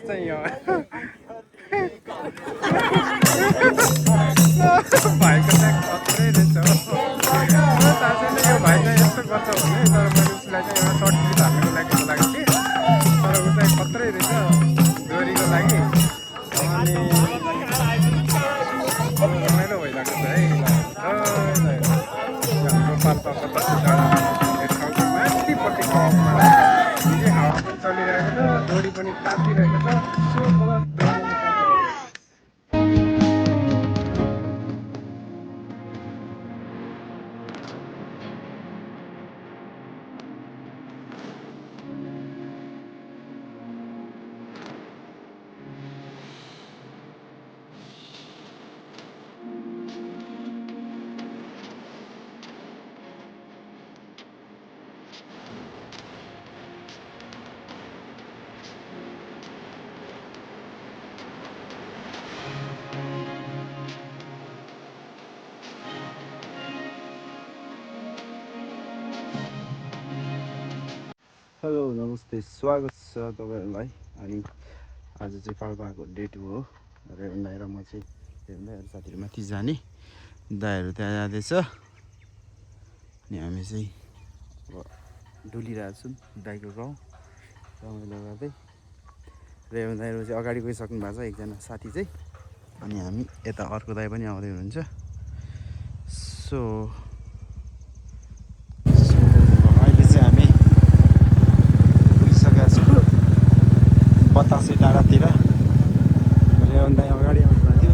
चाहिँ यो भाइको चाहिँ खत्रै रहेछ हो। थाहा छैन यो भाइ चाहिँ यस्तो गर्छ भने, तर मैले उसलाई चाहिँ एउटा सर्ट गीत हाल्नुको लागि बोलाएको थिएँ, तर ऊ चाहिँ खत्रै रहेछ डोरीको लागि। अनि रमाइलो भइरहेको छ है। हाम्रो पाल्पाको दक्षिण डाँडामा ठाउँको माथिपट्टि गाउँमा हावा पनि चलिरहेको छ, डोरी पनि तातिरहेको छ। हेलो नमस्ते, स्वागत छ तपाईँहरूलाई। अनि आज चाहिँ पाल्पाको डे 2 हो। रेवन दाइ र म चाहिँ रेवन दाइहरू साथीहरू माथि जाने, दाइहरू त्यहाँ जाँदैछ अनि हामी चाहिँ अब डुलिरहेको छौँ दाइको गाउँ रमाइलो गर्दै। रेवन दाइहरू चाहिँ अगाडि गइसक्नु भएको छ एकजना साथी चाहिँ, अनि हामी यता अर्को दाइ पनि आउँदै हुनुहुन्छ। सो अहिले चाहिँ हामी बतासे डाँडातिर। रेवन दाइ अगाडि आउनु भएको थियो।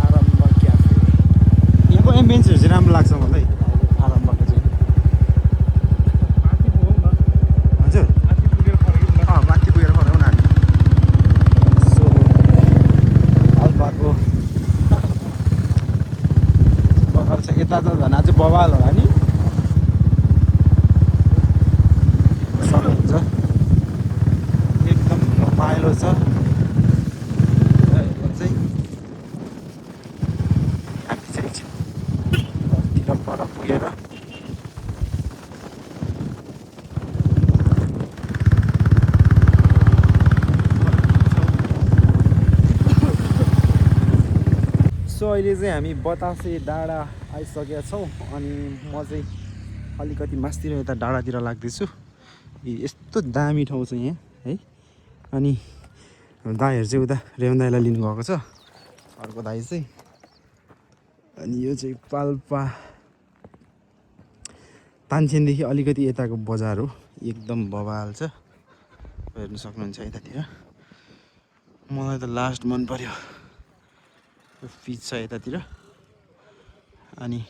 आरम्भ क्याफे, यहाँको एम्बियन्सहरू चाहिँ राम्रो लाग्छ मलाई आरम्भको चाहिँ। हजुर माथि पुगेर फर्काउन हामी। सो पाल्पाको बगाल छ यता, त झन् अझै बवाल होला नि। सक्नुहुन्छ एकदम रमाइलो छ चाहिँ। हामी चाहिँ एकछिन पर पुगेर सो अहिले चाहिँ हामी बतासे डाँडा आइसकेका छौँ। अनि म चाहिँ अलिकति मास्तिर यता डाँडातिर लाग्दैछु। यस्तो दामी ठाउँ छ यहाँ है। अनि दाइहरू चाहिँ उता रेवन दाइलाई लिनु गएको छ, अर्को दाइ चाहिँ। अनि यो चाहिँ पाल्पा तानसेनदेखि अलिकति यताको बजार हो, एकदम बवाल छ, हेर्नु सक्नुहुन्छ यतातिर। मलाई त लास्ट मन पर्यो, पिच छ यतातिर। अनि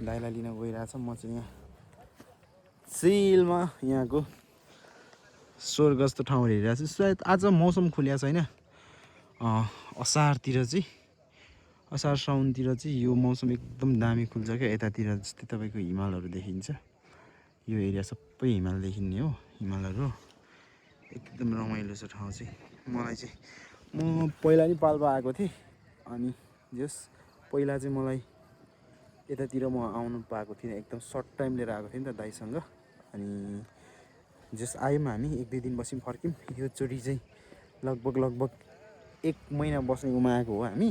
दाइलाई लिन गइरहेछ, म चाहिँ यहाँ सिलमा यहाँको स्वर्ग जस्तो ठाउँ हेरिरहेको छु। सायद आज मौसम खुल्या छैन, असारतिर चाहिँ, असार साउनतिर चाहिँ यो मौसम एकदम दामी खुल्छ क्या। यतातिर जस्तै तपाईँको हिमालहरू देखिन्छ, यो एरिया सबै हिमाल देखिने हो, हिमालहरू एकदम रमाइलो छ ठाउँ चाहिँ। मलाई चाहिँ, म पहिला नि पाल्पा आएको थिएँ, अनि जस पहिला चाहिँ मलाई यतातिर म आउनु पाएको थिइनँ, एकदम सर्ट टाइम लिएर आएको थिएँ नि त दाइसँग। अनि जस आयौँ हामी, 1-2 दिन बस्यौँ फर्क्यौँ। योचोटि चाहिँ लगभग 1 महिना बस्ने गुमाएको हो हामी।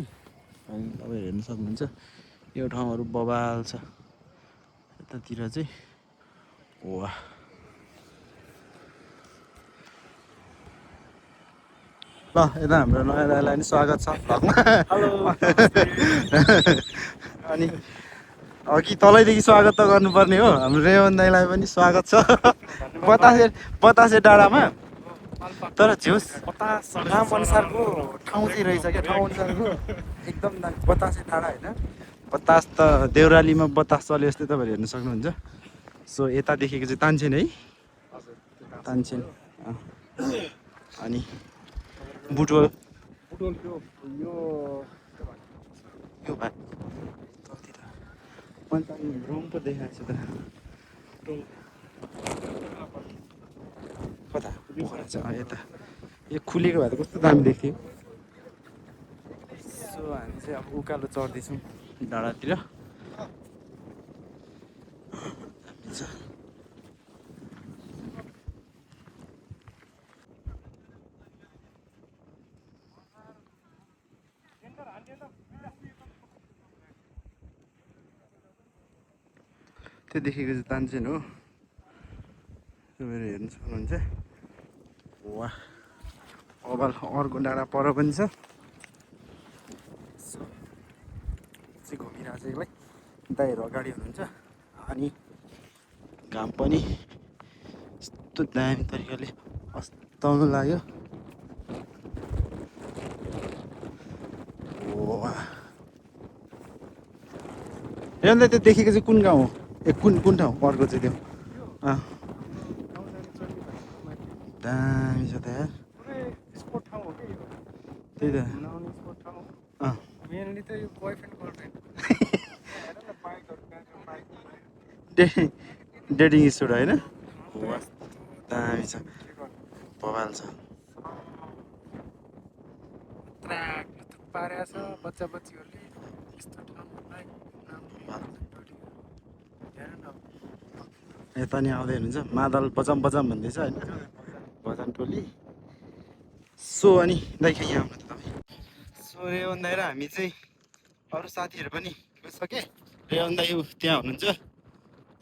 अनि तपाईँहरू हेर्नु सक्नुहुन्छ यो ठाउँहरू बवाल छ यतातिर चाहिँ। वाह, ल यता हाम्रो नयाँ दाइलाई पनि स्वागत छ भ्लगमा। अनि अघि तलैदेखि स्वागत त गर्नुपर्ने हो, हाम्रो रेवन दाइलाई पनि स्वागत छ बतासे डाँडामा। तर झ्योस नाम अनुसारको ठाउँ चाहिँ रहेछ क्या, ठाउँ अनुसारको एकदम बतासे डाँडा होइन। बतास त देउरालीमा बतास चल्यो जस्तै तपाईँहरू हेर्नु सक्नुहुन्छ। सो यता देखेको चाहिँ तानसेन है, तानसेन। अनि बुटवल यो भाइ मैले त रुम पो देखाएको छु त, कता पोखरा छ यता। यो खुलेको भए त कस्तो दामी देख्थ्यो। सो हामी चाहिँ अब उकालो चढ्दैछौँ डाँडातिर त्यो देखेको चाहिँ तानसेन हो। तपाईँहरू हेर्नु सक्नुहुन्छ। वाह, अबाल अर्को डाँडा पर पनि छ। चाहिँ घुमिरहेको छ भाइ, दाइहरू अगाडि हुनुहुन्छ अनि घाम पनि यस्तो दामी तरिकाले अस्ताउनु लाग्यो। वाह, हेर्नु त्यो देखेको चाहिँ कुन गाउँ हो? ए कुन कुन ठाउँ अर्को चाहिँ त्यो? दामी छ त यार। त्यही त मेनली त यो बोयफ्रेन्ड गर्लफ्रेन्ड डेटिङ स्टोर होइन? दामी छ, बवाल छ। पारेको छ बच्चा बच्चीहरूले यस्तो ठाउँलाई यता नि आउँदै हुनुहुन्छ, मादल बजाम बजाम भन्दैछ होइन, भजन टोली। सो अनि दाइ यहाँ आउनु त तपाईँ। सो रेवन दाइ र हामी चाहिँ अरू साथीहरू पनि गइसके। रेवन दाइ त्यहाँ हुनुहुन्छ,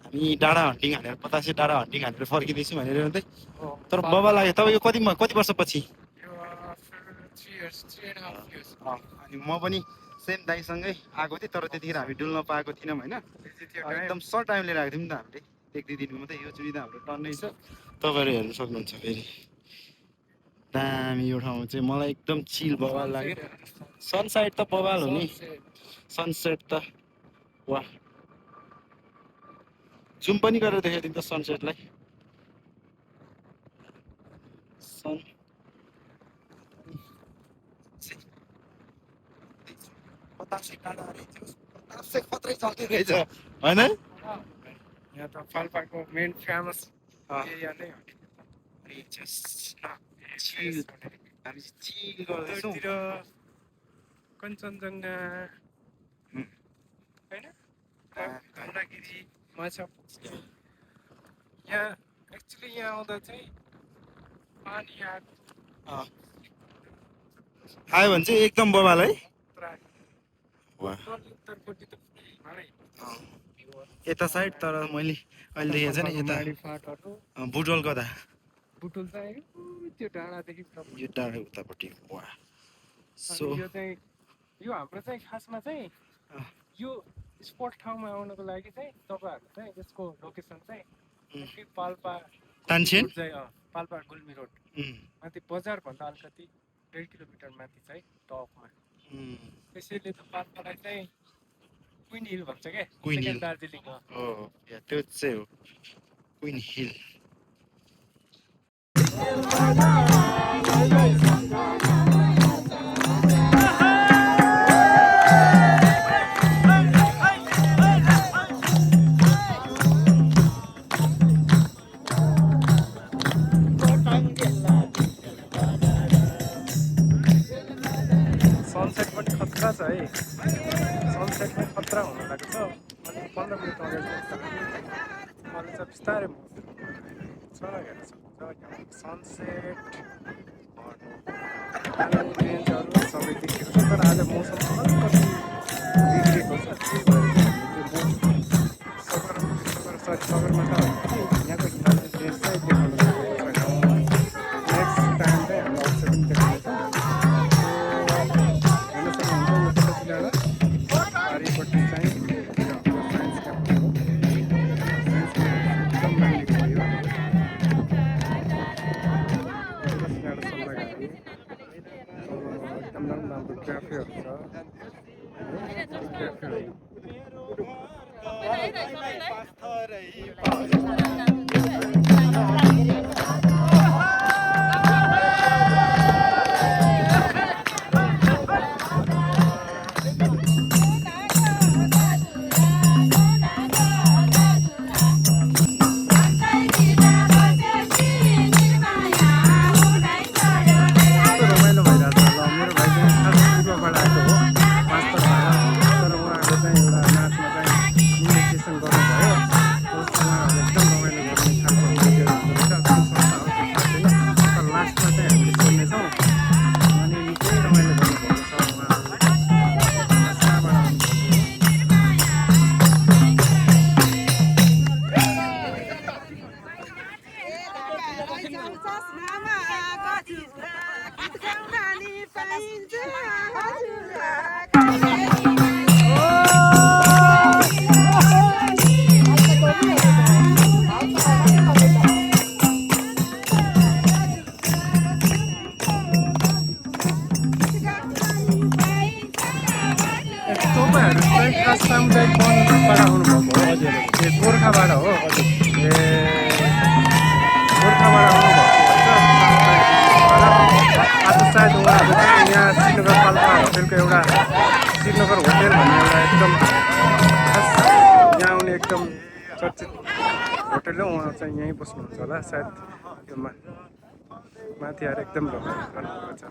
हामी डाँडा हन्टिङ हानेर बतासे डाँडा हन्टिङ हानेर फर्किँदैछौँ भनेर रेवन दाइ। तर बबा लाग्यो तपाईँको कति वर्षपछि? अनि म पनि सेम दाइसँगै आएको थिएँ, तर त्यतिखेर हामी डुल्न पाएको थिएनौँ होइन। एकदम सर्ट टाइम लिएर आएको थियौँ नि त हामीले, 1-2 दिनको मात्रै। योचोटि त हाम्रो टन्नै छ, तपाईँहरू हेर्नु सक्नुहुन्छ। फेरि दामी यो ठाउँ चाहिँ मलाई एकदम चिल बवाल लाग्यो। सनसाइड त बवाल हो नि, सनसेट त वाह। जुम पनि गरेर देखाइदिउँ त सनसेटलाई। खत्रै चल्दै रहेछ होइन? यहाँ त पाल्पाको मेन फेमस एरिया नै हो। हामी चिल गर्दैछौँ। कञ्चनजङ्घा होइन, धौलागिरी माछा। यहाँ एक्चुली यहाँ आउँदा चाहिँ पानी आयो भने चाहिँ एकदम बवाल है। यता साइड तर मैले अहिले देखेको छ नि यता बुटवल कता बुटुल चाहिँ त्यो डाँडादेखि यो डाँडा उतापट्टि। वाह। सो यो चाहिँ यो हाम्रो चाहिँ खासमा चाहिँ यो स्पट ठाउँमा आउनको लागि चाहिँ तपाईँहरू चाहिँ यसको लोकेसन चाहिँ पाल्पा तानसेन चाहिँ पाल्पा गुल्मी रोड माथि बजारभन्दा अलिकति 1.5 किलोमिटर माथि चाहिँ टपमा। त्यसैले त पाल्पालाई चाहिँ क्विन हिल भन्छ क्या, क्विन हिल दार्जिलिङ हो। त्यो चाहिँ हो क्विन हिल। सनसेट पनि खतरा छ है, सनसेट पनि खतरा हुन लागेको छ। अनि 15 मिनट अगाडि अहिले चाहिँ बिस्तारै छ हेर्न सक्नुहुन्छ सनसेट रेन्जहरू सबै देखिएको छ। तर आज मौसम अलिकति बिग्रेको छ, त्यही भएर सगरमाथा यहाँको हिमालयन रेन्ज चाहिँ देखाउनु सकेको छैन। नेक्स्ट टाइम चाहिँ हाम्रो अवसर पनि देखाउनेछ। पारिपट्टि चाहिँ हाम्रो साइन्स क्याम्प हो, साइन्स क्याम्प एकदम मानिएको भयो। एकदम राम्रो क्याफेहरू छ। रमाइलो भइरहेको छ। मेरो भाइ चाहिँ खास पूर्वबाट आएको हो, 5 तर उहाँको चाहिँ चस्मामा गजुरा गीत गाउन नि पाइन्छ हजुर तपाईँहरू चाहिँ खास सामुदायिक वनबाट आउनुभएको हो हजुर ए गोर्खाबाट हो हजुर ए गोर्खाबाट आउनुभएको आज सायद उहाँहरू चाहिँ यहाँ श्रीनगर पाल्पा होटेलको एउटा श्रीनगर होटेल भन्ने एउटा एकदम खास यहाँ आउने एकदम चर्चित होटेल हो उहाँ चाहिँ यहीँ बस्नुहुन्छ होला सायद यो माथि आएर एकदम रमाइलो गर्नुभएको छ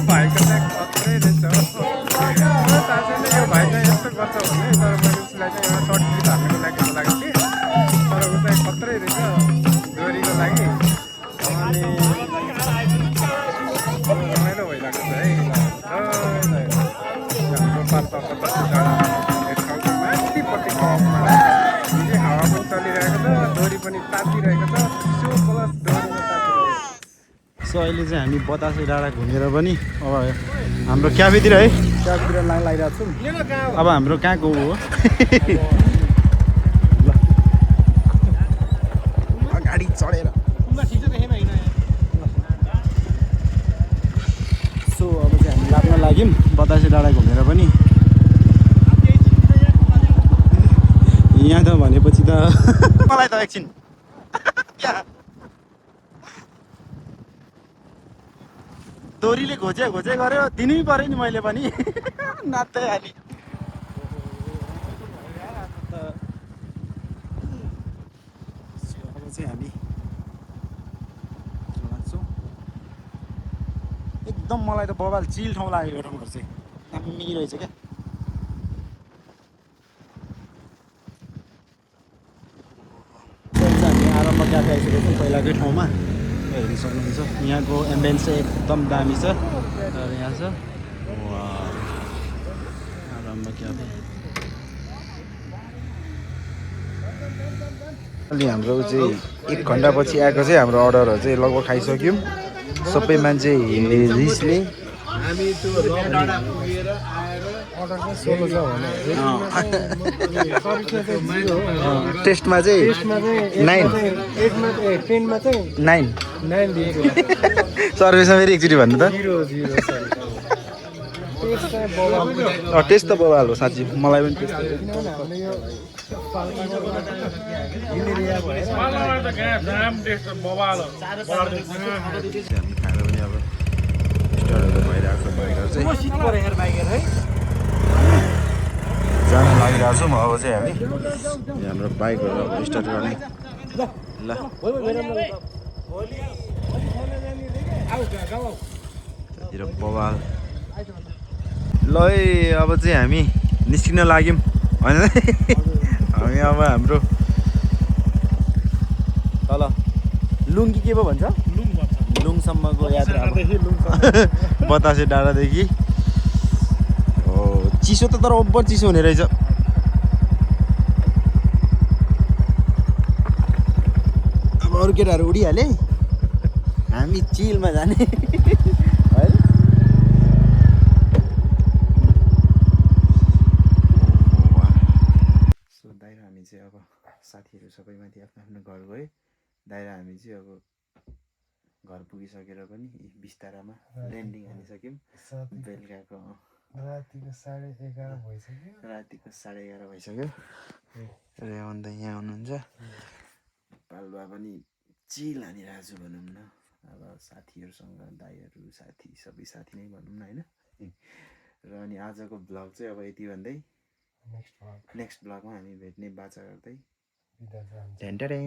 भाइको चाहिँ खत्रै रहेछ हो साँच्चै यो भाइ चाहिँ यस्तो गर्छ भने तर मैले उसलाई चाहिँ एउटा सर्ट क्लिप हाल्नुको लागि बोलाएको थिएँ तर ऊ चाहिँ खत्रै रहेछ डोरीको लागि अनि रमाइलो भइरहेको छ है हाम्रो पाल्पाको बस्ती डाँडा ठाउँको माथिपट्टि कपमा हावा पनि चलिरहेको छ डोरी पनि तातिरहेको छ चिसो प्लस डोरीमा तातिरहेको छ सो अहिले चाहिँ हामी बतासे डाँडा घुमेर पनि अब हाम्रो क्याफेतिर है क्याफेतिर लागिरहेको छौँ अब हाम्रो कहाँको हो गाडी चढेर सो अब चाहिँ हामी लाग्न लाग्यौँ बतासे डाँडा घुमेर पनि यहाँ त भनेपछि त मलाई त एकछिन दोरीले घोचे गऱ्यो दिनै पऱ्यो नि मैले पनि नाच्दै हालेँ अब चाहिँ हामी लाग्छौँ एकदम मलाई त बबाल चिल ठाउँ लाग्यो ठाउँहरू चाहिँ दामी रहेछ क्या हामी आरम्भ क्याफे आइसकेको छौँ पहिलाकै ठाउँमा हेर्नु सक्नुहुन्छ यहाँको एम्बियन्स चाहिँ एकदम दामी छ र यहाँ छ आरम्भ क्याफे अलि हाम्रो चाहिँ 1 घन्टापछि आएको चाहिँ हाम्रो अर्डरहरू चाहिँ लगभग खाइसक्यौँ सबै मान्छे रिसले हामी त्यो डाँडा पुगेर आएर अर्डर चाहिँ 16 छ टेस्टमा चाहिँ 9 दिएको सर्भिसमा फेरि एकचोटि भन्नु त टेस्ट त बबाल हो साँच्ची मलाई पनि टेस्ट हामी खाएर पनि अब स्टार्टहरू भइरहेको छ बाइकहरू चाहिँ जान लागिरहेको छौँ अब चाहिँ हामी हाम्रो बाइकहरू अब स्टार्ट गर्ने ल त्यतिर बबाल ल है अब चाहिँ हामी निस्किन लाग्यौँ होइन हामी अब हाम्रो तल लुङ्गी के पो भन्छ लुङसम्मको यात्रा बतासे डाँडादेखि हो चिसो त तर ओभर चिसो हुने रहेछ अब अरू केटाहरू उडिहाले हामी चिलमा जाने है सो दाइर हामी चाहिँ अब साथीहरू सबै माथि आफ्नो आफ्नो घर गयो दाइर हामी चाहिँ अब घर पुगिसकेर पनि बिस्तारामा ल्यान्डिङ हानिसक्यौँ बेलुकाको रातिको 11:30 भइसक्यो। रातिको 11:30 भइसक्यो। रेवन्त यहाँ हुनुहुन्छ। पालुवा पनि चिल हानिरहेको छु भनौँ न। अब साथीहरूसँग दाईहरू साथी सबै साथी नै भनौँ न होइन। र अनि आजको ब्लग चाहिँ अब यति भन्दै नेक्स्ट ब्लगमा हामी भेट्ने बाचा गर्दै बिदा चाहन्छु। टेन्टरेङ।